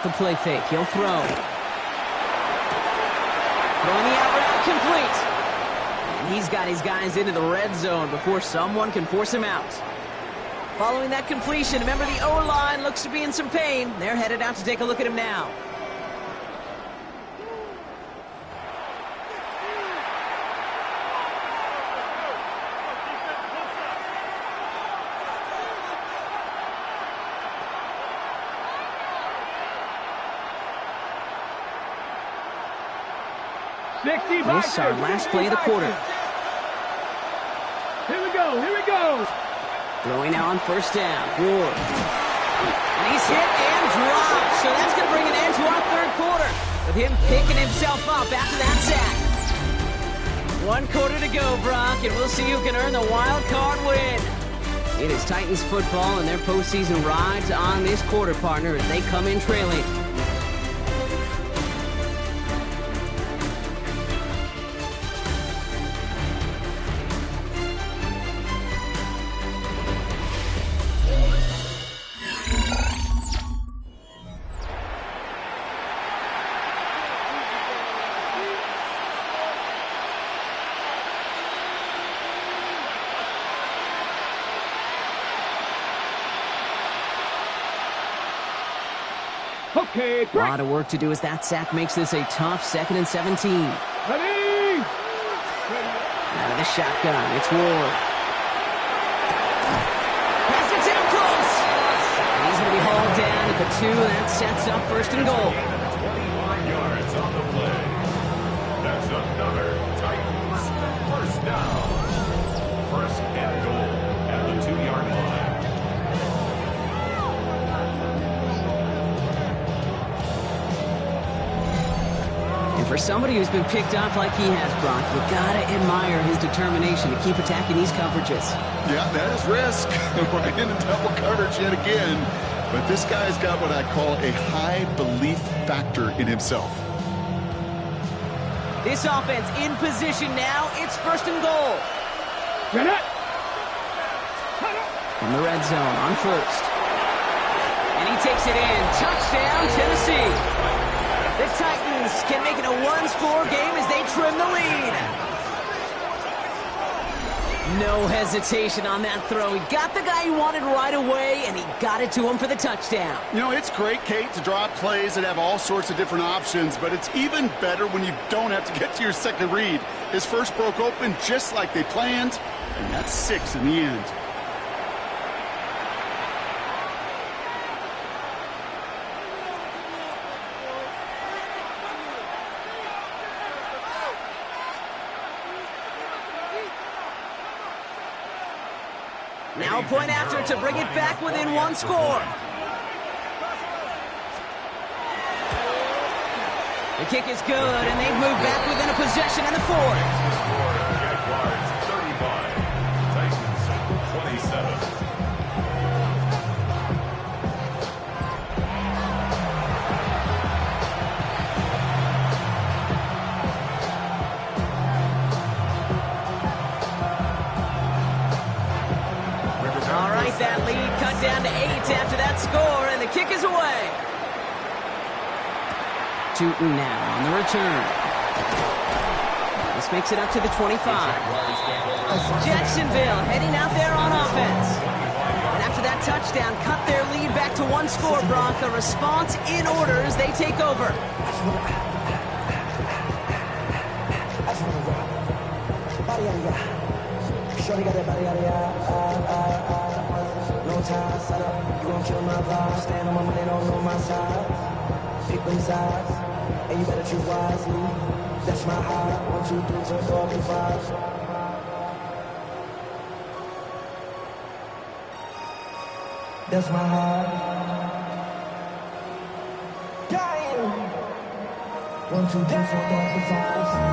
The play fake. He'll throw. Throwing the out route complete. And he's got his guys into the red zone before someone can force him out. Following that completion, remember the O-line looks to be in some pain. They're headed out to take a look at him now. This is our last play of the quarter. Here we go, here we go. Throwing now on 1st down. Ward. And he's hit and dropped. So that's going to bring an end to our 3rd quarter, with him picking himself up after that sack. 1 quarter to go, Brock, and we'll see who can earn the wild card win. It is Titans football, and their postseason rides on this quarter, partner, as they come in trailing. Okay, A lot of work to do as that sack makes this a tough 2nd and 17. ready. Out of the shotgun, it's Ward. Pass it down close. And he's going to be hauled down at the 2, and that sets up 1st and goal. 21 yards on the play. That's another Titans 1st down. 1st and goal at the 2-yard line. For somebody who's been picked off like he has, Brock, you gotta admire his determination to keep attacking these coverages. Yeah, that is risk. Right into double coverage yet again. But this guy's got what I call a high belief factor in himself. This offense in position now. It's 1st and goal. Get it. From the red zone on 1st. And he takes it in. Touchdown, Tennessee. The Titans can make it a one-score game as they trim the lead. No hesitation on that throw. He got the guy he wanted right away, and he got it to him for the touchdown. You know, it's great, Kate, to draw plays that have all sorts of different options, but it's even better when you don't have to get to your second read. His first broke open just like they planned, and that's 6 in the end. Now a point after to bring it back within one score. The kick is good, and they've moved back within a possession in the 4th. Jaguars 35, Titans 27. That lead cut down to 8 after that score, and the kick is away. Tootin now on the return. This makes it up to the 25. Jacksonville heading out there on offense. And after that touchdown, cut their lead back to one score, Brock. A response in order as they take over. Set up, you gon' kill my vibe. Stand on my money, don't know my side. Pick them sides, and you better choose wisely. That's my high. 1, 2, 3, turn 4, 5. That's my high. Dying. 1, 2, 3, 4, 5.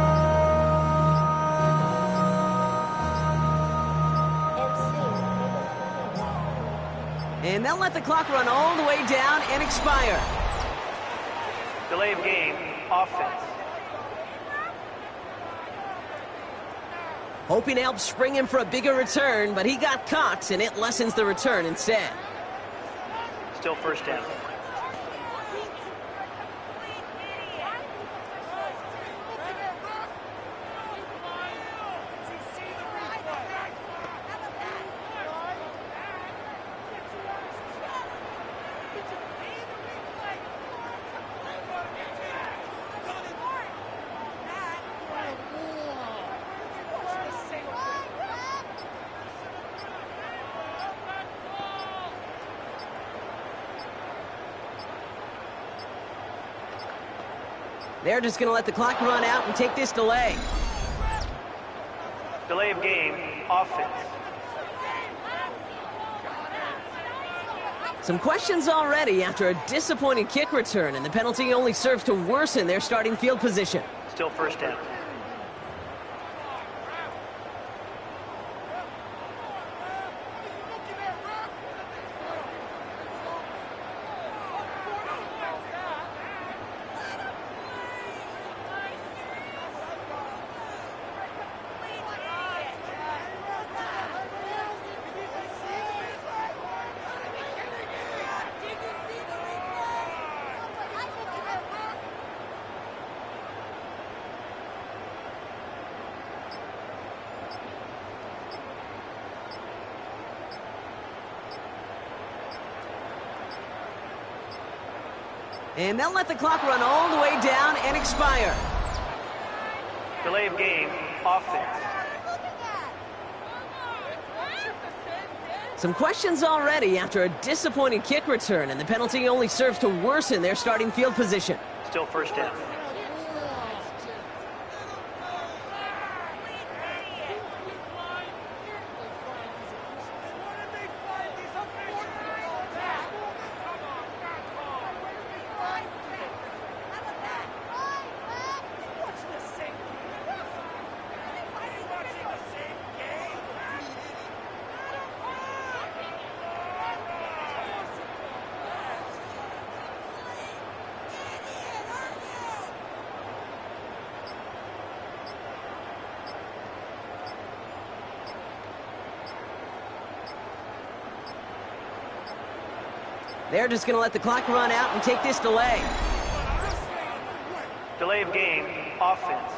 And they'll let the clock run all the way down and expire. Delay of game, offense. Hoping to help spring him for a bigger return, but he got caught, and it lessens the return instead. Still 1st down. They're just going to let the clock run out and take this delay. Delay of game, offense. Some questions already after a disappointing kick return, and the penalty only serves to worsen their starting field position. Still 1st down. And they'll let the clock run all the way down and expire. Delay of game, offense. Some questions already after a disappointing kick return, and the penalty only serves to worsen their starting field position. Still 1st down. They're just going to let the clock run out and take this delay. Delay of game, offense.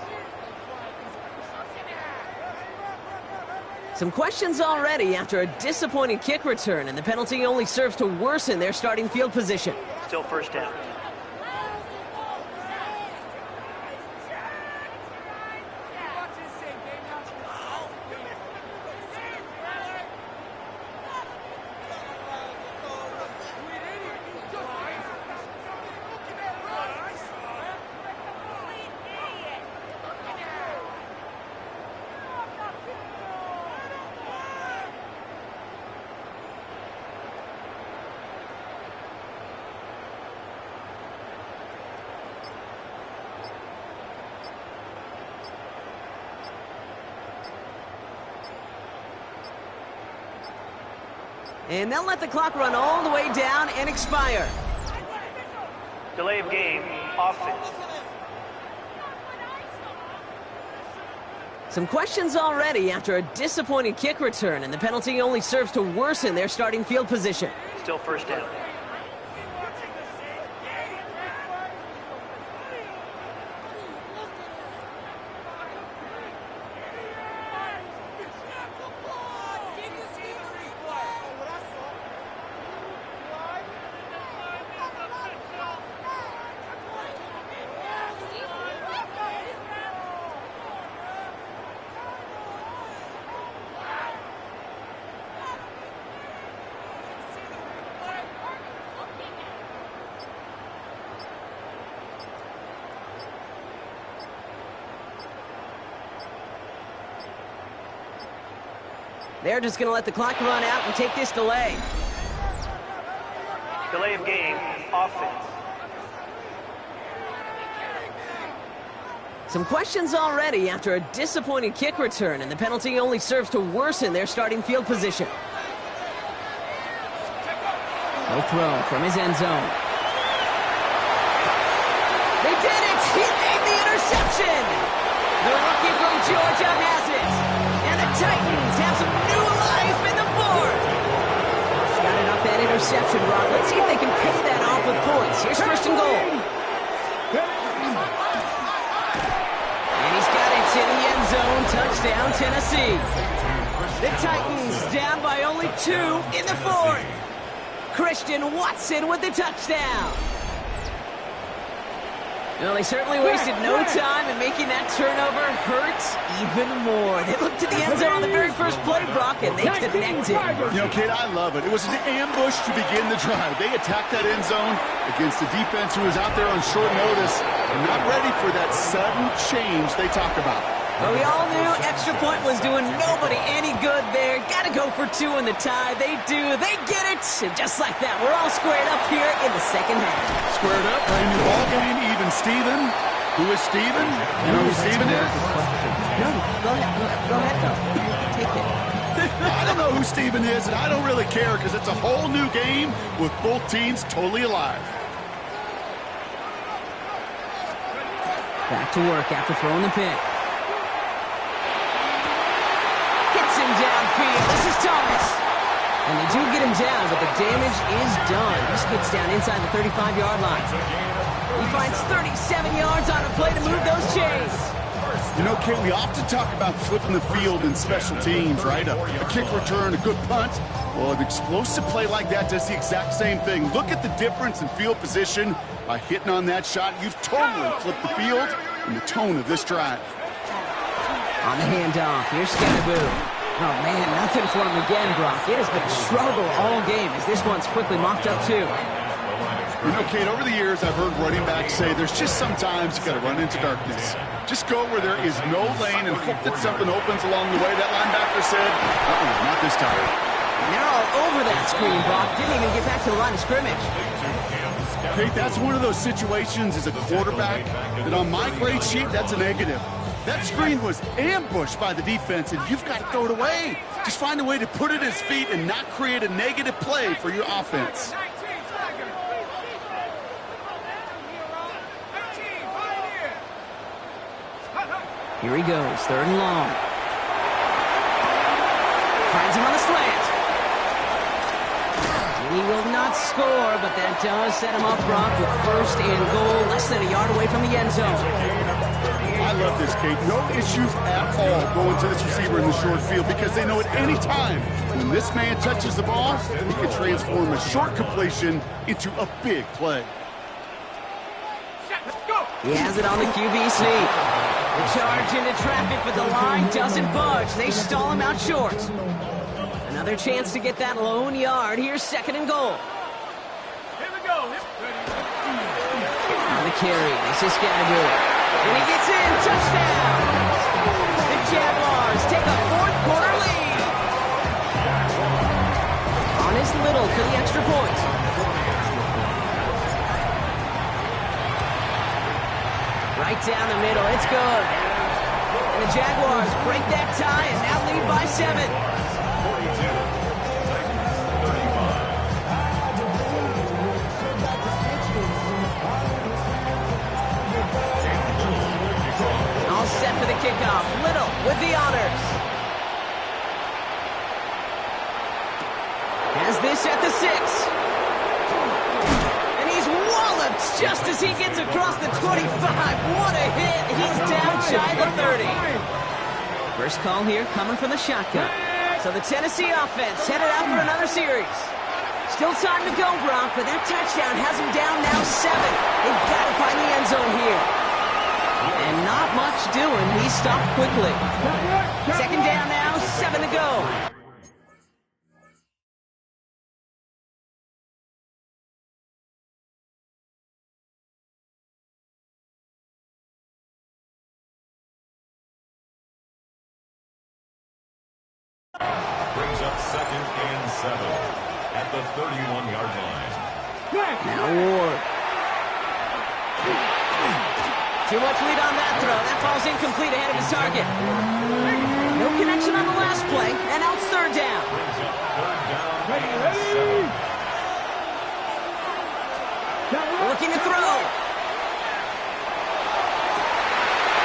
Some questions already after a disappointing kick return, and the penalty only serves to worsen their starting field position. Still first down. And they'll let the clock run all the way down and expire. Delay of game, offense. Some questions already after a disappointing kick return, and the penalty only serves to worsen their starting field position. Still first down. They're just going to let the clock run out and take this delay. Delay of game, offense. Some questions already after a disappointing kick return, and the penalty only serves to worsen their starting field position. No throw from his end zone. They did it! He made the interception! The rookie from Georgia has it! And the Titans have some new life in the fourth! Got it off that interception, Rob. Let's see if they can pay that off with points. Here's first and goal. And he's got it in the end zone. Touchdown, Tennessee. The Titans down by only 2 in the fourth. Christian Watson with the touchdown. Well, they certainly wasted no time in making that turnover hurt even more. They looked to the end zone on the very first play, Brock, and they connected. You know, Kate, I love it. It was an ambush to begin the drive. They attacked that end zone against a defense who was out there on short notice and not ready for that sudden change they talk about. Well, we all knew extra point was doing nobody any good there. Got to go for 2 in the tie. They do. They get it. And just like that, we're all squared up here in the second half. Squared up, brand new ball game, even Steven. Who is Steven? You know who Steven is? No, go ahead. Go ahead, though. Take it. I don't know who Steven is, and I don't really care because it's a whole new game with both teams totally alive. Back to work after throwing the pick. Gets him downfield. This is Thomas. And they do get him down, but the damage is done. He skids down inside the 35-yard line. He finds 37 yards on a play to move those chains. You know, Kate, we often talk about flipping the field in special teams, right? A kick return, a good punt. Well, an explosive play like that does the exact same thing. Look at the difference in field position. By hitting on that shot, you've totally flipped the field and the tone of this drive. On the handoff, here's Scatterboo. Oh, man, nothing for him again, Brock. It has been a struggle all game as this one's quickly mocked up, too. You know, Kate, over the years, I've heard running backs say there's just sometimes you got to run into darkness. Just go where there is no lane and hope that something opens along the way. That linebacker said, not this time. And they're all over that screen, Brock. Didn't even get back to the line of scrimmage. Kate, that's one of those situations as a quarterback that on my grade sheet, that's a negative. That screen was ambushed by the defense, and you've got to throw it away. Just find a way to put it at his feet and not create a negative play for your offense. Here he goes, 3rd and long. Finds him on the slant. And he will not score, but that does set him up, Brock, with first and goal, less than a yard away from the end zone. I love this, Kate. No issues at all going to this receiver in the short field because they know at any time when this man touches the ball, he can transform a short completion into a big play. He has it on the QB sneak. The charge into traffic, but the line doesn't budge. They stall him out short. Another chance to get that lone yard. Here's second and goal. Here we go. On the carry, this is Scattergood. And he gets in, touchdown! The Jaguars take a fourth-quarter lead. On is Little for the extra point. Right down the middle, it's good. And the Jaguars break that tie and now lead by 7. Set for the kickoff. Little with the honors. Has this at the 6. And he's walloped just as he gets across the 25. What a hit. He's down shy of the 30. First call here coming from the shotgun. So the Tennessee offense headed out for another series. Still time to go, Brock, but that touchdown has him down now 7. They've got to find the end zone here. And not much doing. He stopped quickly. Second down now, 7 to go. Brings up second and 7 at the 31-yard line. Now Ward. Too much lead on that throw. That falls incomplete ahead of his target. No connection on the last play, and now it's third down. Looking to throw.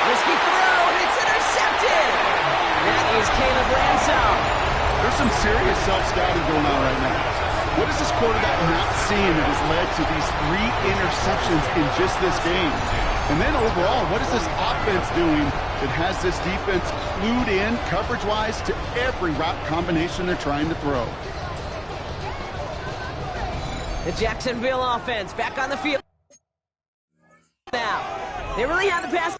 Risky throw, and it's intercepted. That is Caleb Ransom. There's some serious self-scouting going on right now. What is this quarterback not seeing that has led to these 3 interceptions in just this game? And then overall, what is this offense doing that has this defense clued in coverage-wise to every route combination they're trying to throw? The Jacksonville offense back on the field now. They really have the pass.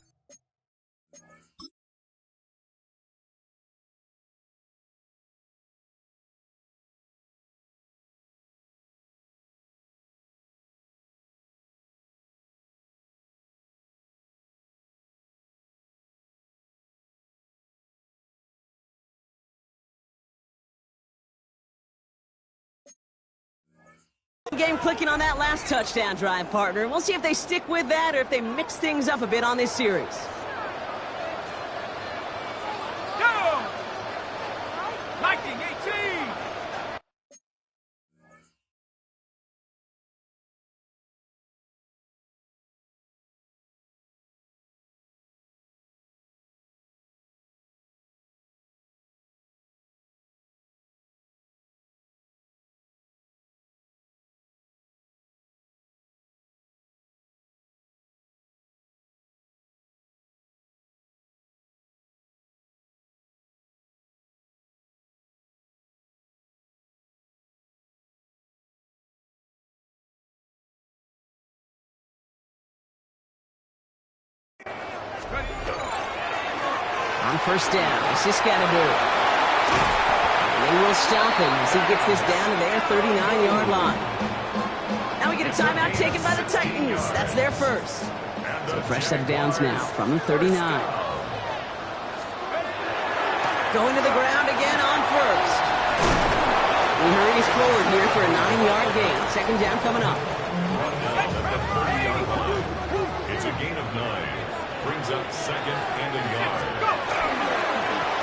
Game clicking on that last touchdown drive, partner. We'll see if they stick with that or if they mix things up a bit on this series. Go! Liking 18! On first down, this is Scattergood. They will stop him as he gets this down to their 39-yard line. Now we get a timeout taken by the Titans. That's their first. So a fresh set of downs now from the 39. Going to the ground again on first. He hurries forward here for a 9-yard gain. Second down coming up. It's a gain of 9. Brings up second and a yard.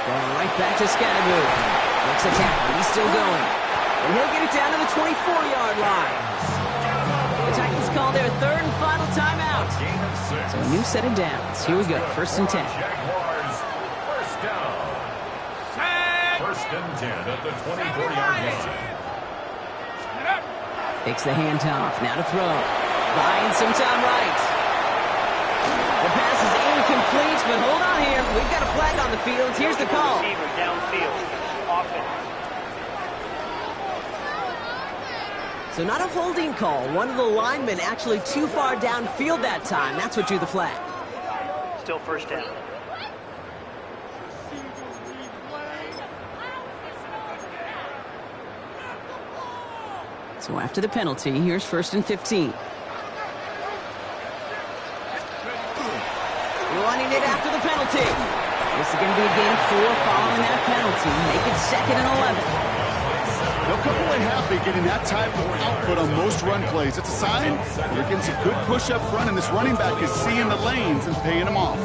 Going right back to Scattergood. Makes a tackle. He's still going. And he'll get it down to the 24-yard line. The Titans call their third and final timeout. So a new set of downs. Here we go. First and 10. Jaguars, first down. First and 10 at the 24-yard line. Takes the handoff. Now to throw. Buying some time right. The pass is incomplete, but hold on here. We've got a flag on the field. Here's the call. Receiver downfield. Offense. So not a holding call. One of the linemen actually too far downfield that time. That's what drew the flag. Still first down. So after the penalty, here's 1st and 15. Running it after the penalty. This is going to be a gain of 4 following that penalty. Make it 2nd and 11. They'll come away happy getting that type of output on most run plays. It's a sign they're getting some good push up front, and this running back is seeing the lanes and paying them off.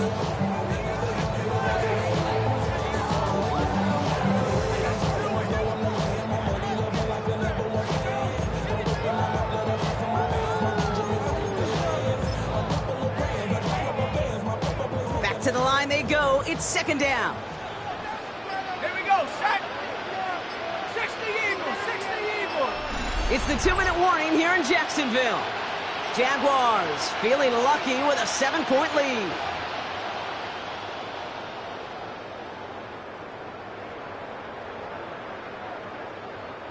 To the line they go. It's 2nd down. Here we go. Set. 60 Eagles. 60 Eagles. It's the 2-minute warning here in Jacksonville. Jaguars feeling lucky with a 7-point lead.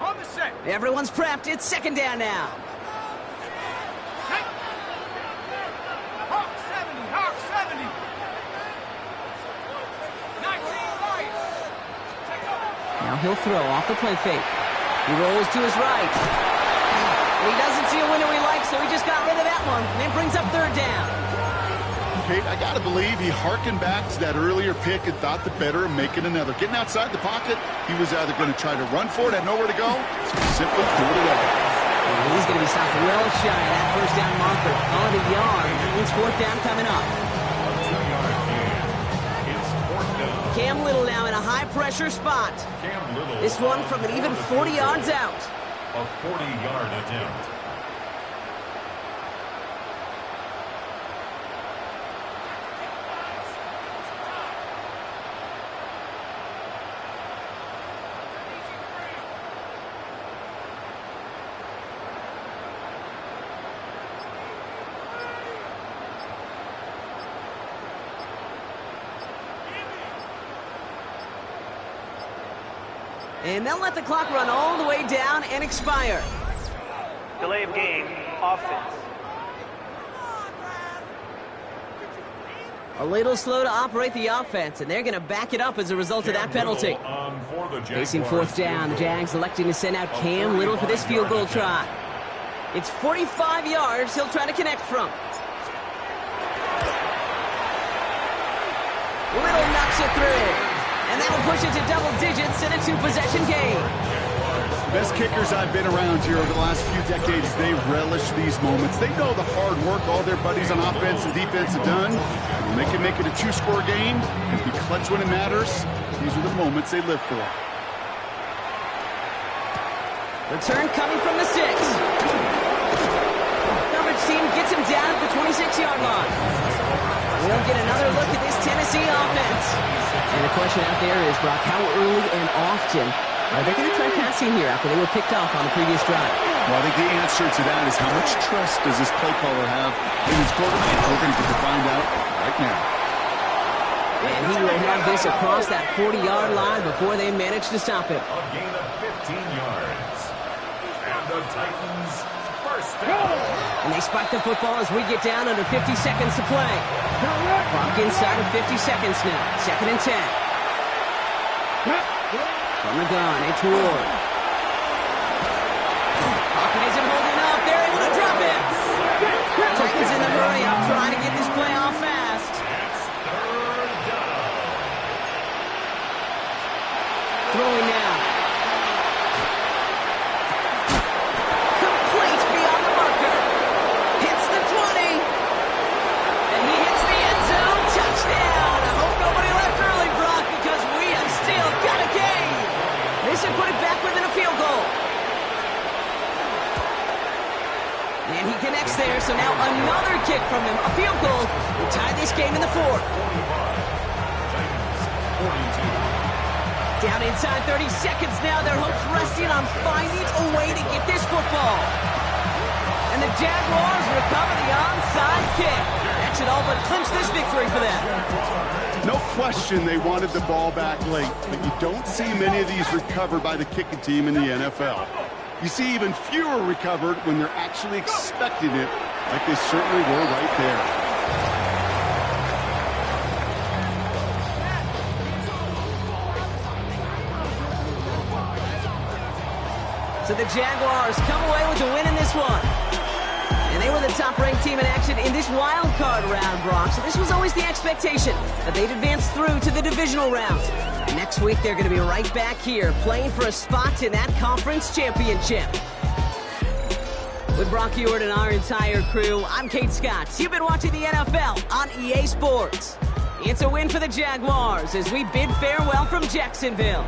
On the set. Everyone's prepped. It's 2nd down now. Hawk 70. Hawk 70. 19 right. Now he'll throw off the play fake. He rolls to his right. He doesn't see a window he likes, so he just got rid of that one. And then brings up 3rd down. Kate, I got to believe he hearkened back to that earlier pick and thought the better of making another. Getting outside the pocket, he was either going to try to run for it, had nowhere to go, so he simply threw it away. And he's going to be stopped well shy of that 1st down marker. Call it a yard. That means 4th down coming up. Cam Little now in a high-pressure spot. This one from an even 40 yards out. A 40-yard attempt. And they'll let the clock run all the way down and expire. Delay of game. Offense. A little slow to operate the offense, and they're going to back it up as a result of that penalty. Facing 4th down, the Jags electing to send out Cam Little for this field goal try. It's 45 yards he'll try to connect from. Little knocks it through. And that'll push it to double digits in a 2-possession game. Best kickers I've been around here over the last few decades, they relish these moments. They know the hard work all their buddies on offense and defense have done. When they can make it a 2-score game and be clutch when it matters, these are the moments they live for. Return coming from the 6. Coverage team gets him down at the 26-yard line. We'll get another look at this Tennessee offense. And the question out there is, Brock, how early and often are they going to try passing here after they were picked off on the previous drive? Well, I think the answer to that is how much trust does this play caller have in his quarterback? We're going to get to find out right now. And he will have this across that 40-yard line before they manage to stop him. A gain of 15 yards. And the Titans first down. And they spike the football as we get down under 50 seconds to play. Clock inside of 50 seconds now. 2nd and 10. From the gun, it's Ward. Pocket isn't holding up. They're able to drop it. Titans in the hurry up, trying to get this play off fast. It's 3rd down. Throwing now. Complete beyond the marker. Hits the 20. And he hits the end zone. Touchdown. I hope nobody left early, Brock, because we have still got a game. This should put it back within a field goal. And he connects there, so now another kick from him. A field goal will tie this game in the 4th. Down inside 30 seconds now. Their hopes resting on on finding a way to get this football. And the Jaguars recover the onside kick. That should all but clinch this victory for them. No question they wanted the ball back late, but you don't see many of these recovered by the kicking team in the NFL. You see even fewer recovered when they're actually expecting it, like they certainly were right there. So the Jaguars come away with the win in this one. And they were the top-ranked team in action in this wild card round, Brock. So this was always the expectation that they'd advance through to the divisional round. Next week, they're going to be right back here playing for a spot in that conference championship. With Brock Ewart and our entire crew, I'm Kate Scott. You've been watching the NFL on EA Sports. It's a win for the Jaguars as we bid farewell from Jacksonville.